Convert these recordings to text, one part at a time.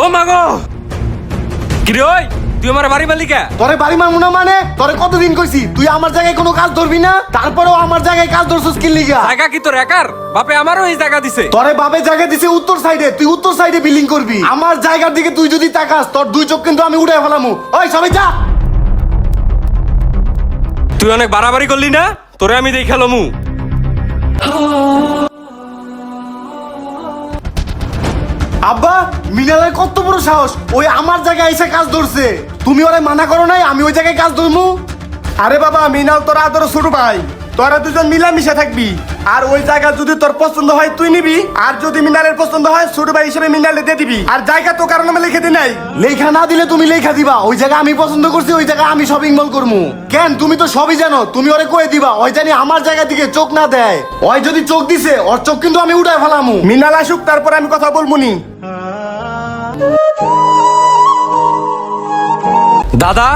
ও মাগো কি রে ওই তুই আমার বাড়ি মালিকা? তোরে বাড়ি মারমু না মানে? তোরে কতদিন কইছি তুই আমার জায়গায় কোনো কাজ ধরবি না, তারপরেও আমার জায়গায় কাজ ধরছস কি লিগা? জায়গা কি তোর একার? বাপে আমারও এই জায়গা দিছে। তোরে বাপে জায়গা দিছে উত্তর সাইডে, তুই উত্তর সাইডে বিল্ডিং করবি। আমার জায়গার দিকে তুই যদি তাকাস তোর দুই চোখ কিন্তু আমি উড়াই ফেলামু। ওই সবাই যা। তুই অনেক বাড়াবাড়ি করলি না, তোরে আমি দেখালমু। আব্বা মিনালের কত বড় সাহস, ওই আমার জায়গায় এসে কাজ ধরছে। তুমি ওরে মানা করো নাই আমি ওই জায়গায় কাজ ধরমু? আরে বাবা মিনাল তোর আদর ছোট ভাই, তোরা দুজন মিলামিশা থাকবি। আর ওই জায়গা যদি তোর পছন্দ হয় তুই নিবি, আর যদি মিনালের পছন্দ হয় ছোট ভাই হিসেবে মিনালে দিয়ে দিবি। আর জায়গা তো কারণ আমি লিখে দি নাই। লেখা না দিলে তুমি লেখা দিবা, ওই জায়গা আমি পছন্দ করছি, ওই জায়গা আমি শপিং মল করমু। কেন তুমি তো সবই জানো, তুমি ওরে কয়ে দিবা ওই জানি আমার জায়গা দিকে চোখ না দেয়। ওই যদি চোখ দিছে ওর চোখ কিন্তু আমি উঠায় ফেলামু। মিনাল আসুক তারপর আমি কথা বলবো নি। দাদা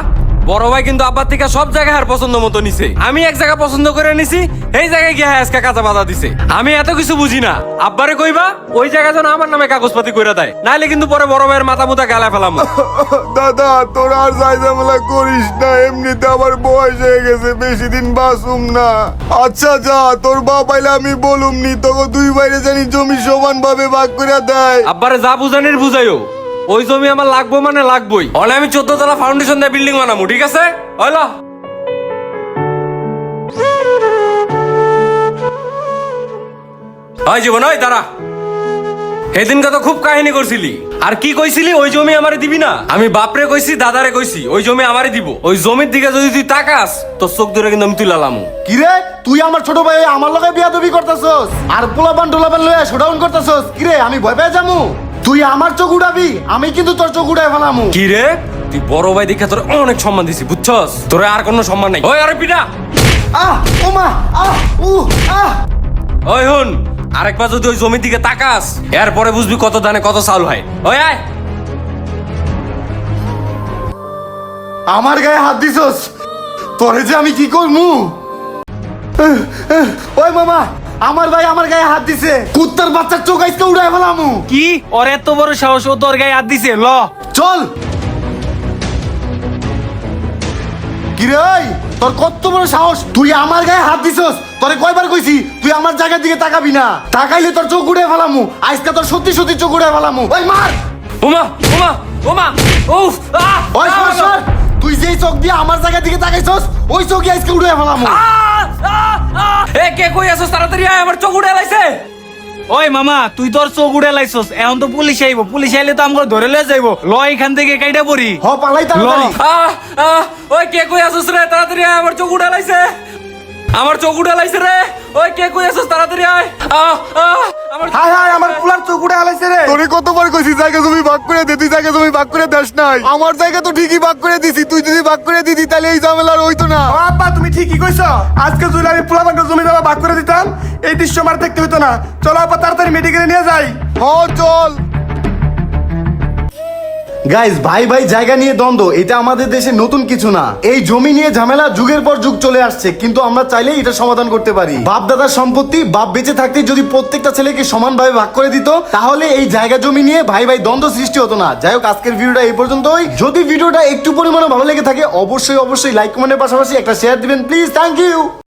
বড় ভাই কিন্তু আব্বার থেকে সব জায়গায় আর পছন্দ মতো নিছে। আমি এক জায়গা পছন্দ করে নিছি, এই জায়গায় গিয়ে আজকে কাঁচা বাধা দিছে। আমি এত কিছু বুঝি না, আব্বারে কইবা ওই জায়গা যেন আমার নামে কাগজপাতি কইরা দেয়, নাইলে কিন্তু পরে বড় ভাইয়ের মাথা মুথা গালা ফেলাম। দাদা তোর আর ঝামেলা করিস না, এমনিতে আমার বয়স হয়ে গেছে, বেশি দিন বাঁচুম না। আচ্ছা যা, তোর বাপ আইলে আমি বলুম নি, তোকে দুই বাইরে জানি জমি সমান ভাবে ভাগ করে দেয়। আব্বারে যা বুঝানির বুঝাইও, ওই জমি আমার লাগবো মানে লাগবোই। অলে আমি 14 তলা ফাউন্ডেশন দিয়ে বিল্ডিং বানাবো, ঠিক আছে? হইলো হয় জীবন, ওই দাঁড়া। সেদিনকে তো খুব কাহিনী করছিলি, আর কি কইছিলি ওই জমি আমারে দিবি না? আমি বাপরে কইছি দাদারে কইছি ওই জমি আমারে দিব। ওই জমির দিকে যদি তুই তাকাস তোর চোখ ধরে কিন্তু আমি তুলালামু। কিরে তুই আমার ছোট ভাই আমার লগে বিয়াদবি করতেছস আর পোলাপান টোলাপান লইয়া শোডাউন করতেছস? কিরে আমি ভয় পেয়ে যামু? তুই আমার চোখ উড়াবি, আমি কিন্তু তোর চোখ উড়াই ফেলামু। কি রে তুই বড় ভাই দেখে তোর অনেক সম্মান দিছি, বুঝছস? তোর আর কোনো সম্মান নাই। ওই আরে পিটা। আহ ওমা আহ উ আহ। ওই হুন, আরেকবার যদি ওই জমির দিকে তাকাস এরপরে বুঝবি কত দানে কত চাউল হয়। ওই আয়। আমার গায়ে হাত দিছস, তোরে যে আমি কি করমু? ওই মামা আমার ভাই আমার গায়ে হাত দিছে, কুত্তার বাচ্চার চোখ আইসকে উড়াই ফেলামু। কি ওর এত বড় সাহস, ও তোর গায়ে হাত দিছে? ল চল। কিরে ওই তোর কত বড় সাহস, তুই আমার গায়ে হাত দিছস? তোরে কয়বার কইছি তুই আমার জায়গার দিকে তাকাবি না, তাকাইলে তোর চোখ উড়ে ফেলামু। আজকে তোর সত্যি সত্যি চোখ উড়ে ফেলামু। ওই মার। ওমা ওমা ওমা উফ আহ! ওই সর সর, তুই যেই চোখ দিয়ে আমার জায়গার দিকে তাকাইছস ওই চোখই আজকে উড়ে ফেলামু। এ কে কই আছস? তাড়াতাড়ি আয়, আমার চোখ উড়ে লাইছে। ওই মামা তুই তোর চোখ উড়ে লাইছস, এখন তো পুলিশ আইবো, পুলিশ আইলে তো আমগো ধরে লয়ে যাইবো। ল এখান থেকে কাইটা পড়ি। হ পালাই তাড়াতাড়ি। আহ আহ ওই কে কই আছস রে? তাড়াতাড়ি আয়, আমার চোখ উড়ে লাইছে। আমার চোখ উড়ে লাইছে রে। ওই কে কই আছস? তাড়াতাড়ি আয়। আহ আহ আমার হায় হায় আমার পুলার চোখ উড়ে আলাইছে রে। তোরে কতবার কইছি জায়গা জমি ভাগ করে দে, তুই জায়গা জমি ভাগ করে দেস নাই। আমার জায়গা তো ঠিকই ভাগ করে দিছি, তুই যদি ভাগ করে দিতি তাহলে এই ঝামেলা আর হইতো না। আব্বা তুমি ঠিকই কইছো, আজকে যদি আমি পুলা জমি জমা ভাগ করে দিতাম এই দৃশ্য আমার দেখতে হইতো না। চলো আপা তাড়াতাড়ি মেডিকেলে নিয়ে যাই। হ্যাঁ চল। গাইস ভাই ভাই জায়গা নিয়ে দ্বন্দ্ব এটা আমাদের দেশে নতুন কিছু না। এই জমি নিয়ে ঝামেলা যুগের পর যুগ চলে আসছে, কিন্তু আমরা চাইলে এটা সমাধান করতে পারি। বাপ দাদার সম্পত্তি বাপ বেঁচে থাকতে যদি প্রত্যেকটা ছেলেকে সমানভাবে ভাগ করে দিত তাহলে এই জায়গা জমি নিয়ে ভাই ভাই দ্বন্দ্ব সৃষ্টি হতো না। যাই হোক আজকের ভিডিওটা এই পর্যন্তই। যদি ভিডিওটা একটু পরিমাণে ভালো লেগে থাকে অবশ্যই অবশ্যই লাইক কমেন্টের পাশাপাশি একটা শেয়ার দিবেন প্লিজ। Thank you.